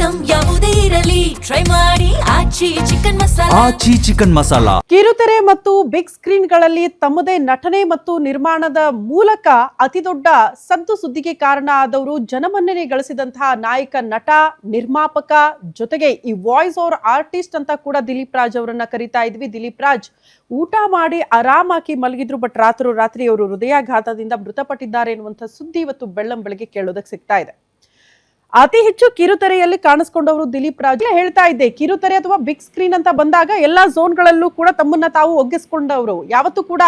Item ಯಾವುದೇ ಇರಲಿ try ಮಾಡಿ ಆಚಿ ಚಿಕನ್ ಮಸಾಲಾ. ಕಿರುತೆರೆ ಮತ್ತು ಬಿಗ್ ಸ್ಕ್ರೀನ್ಗಳಲ್ಲಿ ತಮ್ಮದೇ ನಟನೆ ಮತ್ತು ನಿರ್ಮಾಣದ ಮೂಲಕ ಅತಿದೊಡ್ಡ ಸದ್ದು ಸುದ್ದಿಗೆ ಕಾರಣ ಆದವರು, ಜನಮನ್ನಣೆ ಗಳಿಸಿದಂತಹ ನಾಯಕ, ನಟ, ನಿರ್ಮಾಪಕ, ಜೊತೆಗೆ ಈ ವಾಯ್ಸ್ ಓವರ್ ಆರ್ಟಿಸ್ಟ್ ಅಂತ ಕೂಡ ದಿಲೀಪ್ ರಾಜ್ ಅವರನ್ನ ಕರೀತಾ ಇದ್ವಿ. ದಿಲೀಪ್ ರಾಜ್ ಊಟ ಮಾಡಿ ಆರಾಮಾಗಿ ಮಲಗಿದ್ರು, ಬಟ್ ರಾತ್ರಿ ಅವರು ಹೃದಯಾಘಾತದಿಂದ ಮೃತಪಟ್ಟಿದ್ದಾರೆ ಎನ್ನುವಂಥ ಸುದ್ದಿ ಇವತ್ತು ಬೆಳ್ಳಂಬೆಳಗ್ಗೆ ಕೇಳೋದಕ್ಕೆ ಸಿಗ್ತಾ ಇದೆ. ಅತಿ ಹೆಚ್ಚು ಕಿರುತೆರೆಯಲ್ಲಿ ಕಾಣಿಸ್ಕೊಂಡವರು ದಿಲೀಪ್ ರಾಜ್. ಹೇಳ್ತಾ ಇದ್ದೆ, ಕಿರುತೆರೆ ಅಥವಾ ಬಿಗ್ ಸ್ಕ್ರೀನ್ ಅಂತ ಬಂದಾಗ ಎಲ್ಲಾ ಝೋನ್ಗಳಲ್ಲೂ ಕೂಡ ತಮ್ಮನ್ನ ತಾವು ಒಗ್ಗಿಸ್ಕೊಂಡವರು, ಯಾವತ್ತೂ ಕೂಡ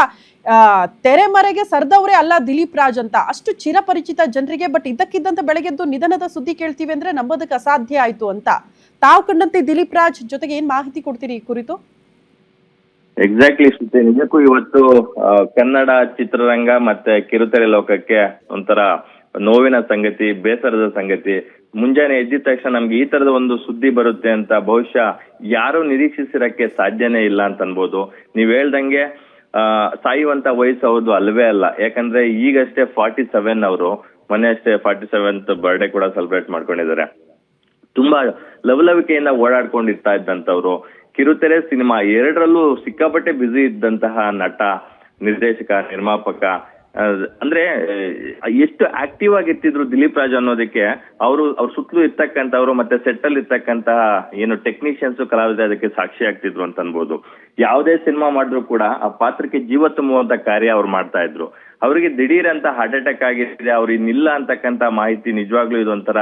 ತೆರೆಮರೆಗೆ ಸರ್ದವರೇ ಅಲ್ಲ ದಿಲೀಪ್ ರಾಜ್ ಅಂತ, ಅಷ್ಟು ಚಿರಪರಿಚಿತ ಜನರಿಗೆ. ಬಟ್ ಇದ್ದಕ್ಕಿದ್ದಂತೆ ಬೆಳಗ್ಗೆದ್ದು ನಿಧನದ ಸುದ್ದಿ ಕೇಳ್ತೀವಿ ಅಂದ್ರೆ ನಂಬೋದಕ್ಕೆ ಅಸಾಧ್ಯ ಆಯ್ತು ಅಂತ. ತಾವು ಕಂಡಂತೆ ದಿಲೀಪ್ ರಾಜ್ ಜೊತೆಗೆ ಏನ್ ಮಾಹಿತಿ ಕೊಡ್ತೀರಿ ಈ ಕುರಿತು? ಎಕ್ಸಾಕ್ಟ್ಲಿ ಶ್ರುತಿ, ನಿಜಕ್ಕೂ ಇವತ್ತು ಕನ್ನಡ ಚಿತ್ರರಂಗ ಮತ್ತೆ ಕಿರುತೆರೆ ಲೋಕಕ್ಕೆ ಒಂಥರ ನೋವಿನ ಸಂಗತಿ, ಬೇಸರದ ಸಂಗತಿ. ಮುಂಜಾನೆ ಎದ್ದಿದ ತಕ್ಷಣ ನಮ್ಗೆ ಈ ತರದ ಒಂದು ಸುದ್ದಿ ಬರುತ್ತೆ ಅಂತ ಬಹುಶಃ ಯಾರು ನಿರೀಕ್ಷಿಸಿರಕ್ಕೆ ಸಾಧ್ಯನೇ ಇಲ್ಲ ಅಂತ ಅನ್ಬೋದು. ನೀವ್ ಹೇಳ್ದಂಗೆ ಸಾಯುವಂತ ವಯಸ್ಸು ಅವ್ರದ್ದು ಅಲ್ವೇ ಅಲ್ಲ. ಯಾಕಂದ್ರೆ ಈಗಷ್ಟೇ 47 ಅವರು, ಮೊನ್ನೆ ಅಷ್ಟೇ 47th ಬರ್ಡೇ ಕೂಡ ಸೆಲೆಬ್ರೇಟ್ ಮಾಡ್ಕೊಂಡಿದ್ದಾರೆ. ತುಂಬಾ ಲವಲವಿಕೆಯಿಂದ ಓಡಾಡ್ಕೊಂಡಿರ್ತಾ ಇದ್ದಂತವ್ರು, ಕಿರುತೆರೆ ಸಿನಿಮಾ ಎರಡರಲ್ಲೂ ಸಿಕ್ಕಾಪಟ್ಟೆ ಬ್ಯುಸಿ ಇದ್ದಂತಹ ನಟ, ನಿರ್ದೇಶಕ, ನಿರ್ಮಾಪಕ. ಅಂದ್ರೆ ಎಷ್ಟು ಆಕ್ಟಿವ್ ಆಗಿರ್ತಿದ್ರು ದಿಲೀಪ್ ರಾಜ್ ಅನ್ನೋದಕ್ಕೆ ಅವ್ರ ಸುತ್ತಲೂ ಇರ್ತಕ್ಕಂಥವ್ರು ಮತ್ತೆ ಸೆಟ್ ಅಲ್ಲಿ ಇರ್ತಕ್ಕಂತಹ ಏನು ಟೆಕ್ನಿಷಿಯನ್ಸ್, ಕಲಾವಿದ ಅದಕ್ಕೆ ಸಾಕ್ಷಿ ಆಗ್ತಿದ್ರು ಅಂತ ಅನ್ಬೋದು. ಯಾವುದೇ ಸಿನಿಮಾ ಮಾಡಿದ್ರು ಕೂಡ ಆ ಪಾತ್ರಕ್ಕೆ ಜೀವ ತುಂಬುವಂತ ಕಾರ್ಯ ಅವ್ರು ಮಾಡ್ತಾ ಇದ್ರು. ಅವರಿಗೆ ದಿಢೀರ್ ಅಂತ ಹಾರ್ಟ್ ಅಟ್ಯಾಕ್ ಆಗಿದೆ, ಅವ್ರು ಇನ್ನಿಲ್ಲ ಅಂತಕ್ಕಂತ ಮಾಹಿತಿ ನಿಜವಾಗ್ಲೂ ಇದೊಂಥರ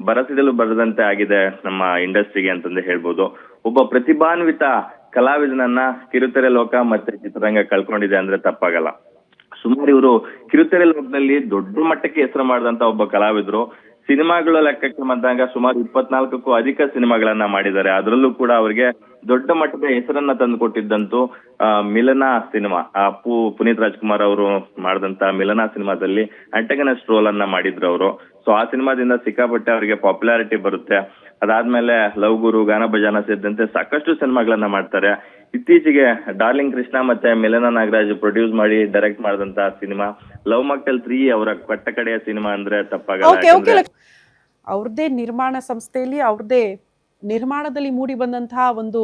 ಬರಸಿದಲು ಬರದಂತೆ ಆಗಿದೆ ನಮ್ಮ ಇಂಡಸ್ಟ್ರಿಗೆ ಅಂತಂದು ಹೇಳ್ಬೋದು. ಒಬ್ಬ ಪ್ರತಿಭಾನ್ವಿತ ಕಲಾವಿದನನ್ನ ಕಿರುತೆರೆ ಲೋಕ ಮತ್ತೆ ಚಿತ್ರರಂಗ ಕಳ್ಕೊಂಡಿದೆ ಅಂದ್ರೆ ತಪ್ಪಾಗಲ್ಲ. ಸುಮಾರು ಇವರು ಕಿರುತೆರೆ ಲೋಕದಲ್ಲಿ ದೊಡ್ಡ ಮಟ್ಟಕ್ಕೆ ಹೆಸರು ಮಾಡಿದಂತ ಒಬ್ಬ ಕಲಾವಿದ್ರು. ಸಿನಿಮಾಗಳ ಲೆಕ್ಕಕ್ಕೆ ಬಂದಾಗ ಸುಮಾರು 24ಕ್ಕೂ ಅಧಿಕ ಸಿನಿಮಾಗಳನ್ನ ಮಾಡಿದ್ದಾರೆ. ಅದರಲ್ಲೂ ಕೂಡ ಅವರಿಗೆ ದೊಡ್ಡ ಮಟ್ಟದ ಹೆಸರನ್ನ ತಂದು ಕೊಟ್ಟಿದ್ದಂತೂ ಮಿಲನ ಸಿನಿಮಾ. ಪುನೀತ್ ರಾಜ್ಕುಮಾರ್ ಅವರು ಮಾಡಿದಂತ ಮಿಲನ ಸಿನಿಮಾದಲ್ಲಿ ಆಂಟಗನಿಸ್ಟ್ ರೋಲ್ ಅನ್ನ ಮಾಡಿದ್ರು ಅವರು. ಸೊ ಆ ಸಿನಿಮಾದಿಂದ ಸಿಕ್ಕಾಪಟ್ಟೆ ಅವರಿಗೆ ಪಾಪ್ಯುಲಾರಿಟಿ ಬರುತ್ತೆ. ಅದಾದ್ಮೇಲೆ ಲವ್ ಗುರು, ಗಾನ ಭಜಾನ ಸೇರಿದಂತೆ ಸಾಕಷ್ಟು ಸಿನಿಮಾಗಳನ್ನ ಮಾಡ್ತಾರೆ. ಇತ್ತೀಚೆಗೆ ಡಾರ್ಲಿಂಗ್ ಕೃಷ್ಣ ಮತ್ತೆ ಮಿಲನ ನಾಗರಾಜ್ ಪ್ರೊಡ್ಯೂಸ್ ಮಾಡಿ ಡೈರೆಕ್ಟ್ ಮಾಡಿದಂತ ಸಿನಿಮಾ ಲವ್ ಮಕ್ಟಲ್ 3 ಅವರ ಕಟ್ಟ ಕಡೆಯ ಸಿನಿಮಾ ಅಂದ್ರೆ ತಪ್ಪಾಗಲ್ಲ. ಅವ್ರದೇ ನಿರ್ಮಾಣ ಸಂಸ್ಥೆಯಲ್ಲಿ, ಅವ್ರದೇ ನಿರ್ಮಾಣದಲ್ಲಿ ಮೂಡಿ ಬಂದಂತಹ ಒಂದು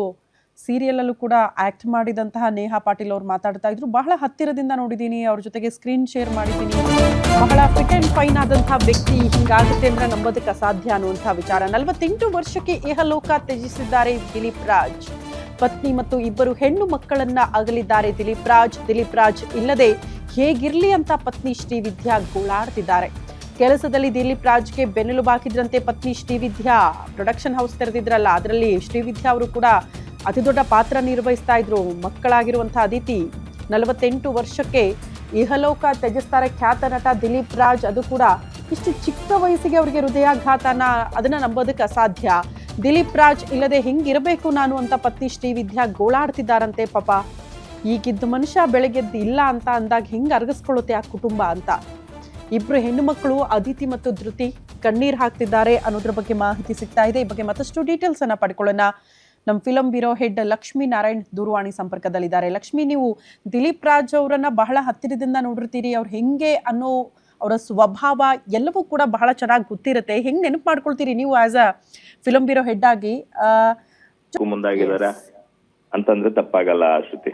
ಸೀರಿಯಲ್ ಅಲ್ಲೂ ಕೂಡ ಆಕ್ಟ್ ಮಾಡಿದಂತಹ ನೇಹಾ ಪಾಟೀಲ್ ಅವ್ರು ಮಾತಾಡ್ತಾ ಇದ್ರು. ಬಹಳ ಹತ್ತಿರದಿಂದ ನೋಡಿದ್ದೀನಿ, ಅವ್ರ ಜೊತೆಗೆ ಸ್ಕ್ರೀನ್ ಶೇರ್ ಮಾಡಿದ್ದೀನಿ. ಬಹಳ ಫಿಟ್ ಅಂಡ್ ಫೈನ್ ಆದಂತಹ ವ್ಯಕ್ತಿ, ಹಿಂಗಾಗುತ್ತೆ ಅಂದ್ರೆ ನಂಬೋದಕ್ಕೆ ಅಸಾಧ್ಯ ಅನ್ನುವಂತಹ ವಿಚಾರ. 48 ವರ್ಷಕ್ಕೆ ಇಹಲೋಕ ತ್ಯಜಿಸಿದ್ದಾರೆ ದಿಲೀಪ್ ರಾಜ್. ಪತ್ನಿ ಮತ್ತು 2 ಹೆಣ್ಣು ಮಕ್ಕಳನ್ನ ಅಗಲಿದ್ದಾರೆ ದಿಲೀಪ್ ರಾಜ್. ದಿಲೀಪ್ ರಾಜ್ ಇಲ್ಲದೆ ಹೇಗಿರ್ಲಿ ಅಂತ ಪತ್ನಿ ಶ್ರೀವಿದ್ಯಾ ಗೋಳಾಡ್ತಿದ್ದಾರೆ. ಕೆಲಸದಲ್ಲಿ ದಿಲೀಪ್ ರಾಜ್ಗೆ ಬೆನ್ನೆಲುಬಾಕಿದ್ರಂತೆ ಪತ್ನಿ ಶ್ರೀವಿದ್ಯಾ. ಪ್ರೊಡಕ್ಷನ್ ಹೌಸ್ ತೆರೆದಿದ್ರಲ್ಲ, ಅದರಲ್ಲಿ ಶ್ರೀವಿದ್ಯಾ ಅವರು ಕೂಡ ಅತಿ ದೊಡ್ಡ ಪಾತ್ರ ನಿರ್ವಹಿಸ್ತಾ ಇದ್ರು. ಮಕ್ಕಳಾಗಿರುವಂತಹ ಅದಿತಿ 48 ವರ್ಷಕ್ಕೆ ಇಹಲೋಕ ತ್ಯಜಿಸ್ತಾರೆ ಖ್ಯಾತ ನಟ ದಿಲೀಪ್ ರಾಜ್. ಅದು ಕೂಡ ಇಷ್ಟು ಚಿಕ್ಕ ವಯಸ್ಸಿಗೆ ಅವರಿಗೆ ಹೃದಯಾಘಾತನ, ಅದನ್ನ ನಂಬೋದಕ್ಕೆ ಅಸಾಧ್ಯ. ದಿಲೀಪ್ ರಾಜ್ ಇಲ್ಲದೆ ಹಿಂಗಿರಬೇಕು ನಾನು ಅಂತ ಪತ್ನಿ ಶ್ರೀವಿದ್ಯಾ ಗೋಳಾಡ್ತಿದ್ದಾರಂತೆ. ಪಾಪ, ಈಗಿದ್ದ ಮನುಷ್ಯ ಬೆಳಗ್ಗೆದ್ದು ಇಲ್ಲ ಅಂತ ಅಂದಾಗ ಹಿಂಗ್ ಅರಗಿಸ್ಕೊಳ್ಳುತ್ತೆ ಆ ಕುಟುಂಬ ಅಂತ. 2 ಹೆಣ್ಣು ಮಕ್ಕಳು ಅದಿತಿ ಮತ್ತು ಧೃತಿ ಕಣ್ಣೀರ್ ಹಾಕ್ತಿದ್ದಾರೆ ಅನ್ನೋದ್ರ ಬಗ್ಗೆ ಮಾಹಿತಿ ಸಿಗ್ತಾ ಇದೆ. ಈ ಬಗ್ಗೆ ಮತ್ತಷ್ಟು ಡೀಟೇಲ್ಸ್ ಅನ್ನ ಪಡ್ಕೊಳ್ಳೋಣ. ನಮ್ಮ film bureau head Lakshmi Narayan ದೂರವಾಣಿ ಸಂಪರ್ಕದಲ್ಲಿದ್ದಾರೆ. ಲಕ್ಷ್ಮಿ, ನೀವು ದಿಲೀಪ್ ರಾಜ್ ಅವರನ್ನ ಬಹಳ ಹತ್ತಿರದಿಂದ ನೋಡಿರ್ತೀರಿ. ಅವ್ರು ಹೆಂಗೆ ಅನ್ನೋ ಅವರ ಸ್ವಭಾವ ಎಲ್ಲವೂ ಕೂಡ ಬಹಳ ಚೆನ್ನಾಗಿ ಗೊತ್ತಿರುತ್ತೆ. ಹೆಂಗ್ ನೆನಪು ಮಾಡ್ಕೊಳ್ತೀರಿ ನೀವು as a film bureau head ಆಗಿ? ಮುಂದಾಗಿದ್ದಾರೆ ಅಂತಂದ್ರೆ ತಪ್ಪಾಗಲ್ಲ ಶ್ರುತಿ.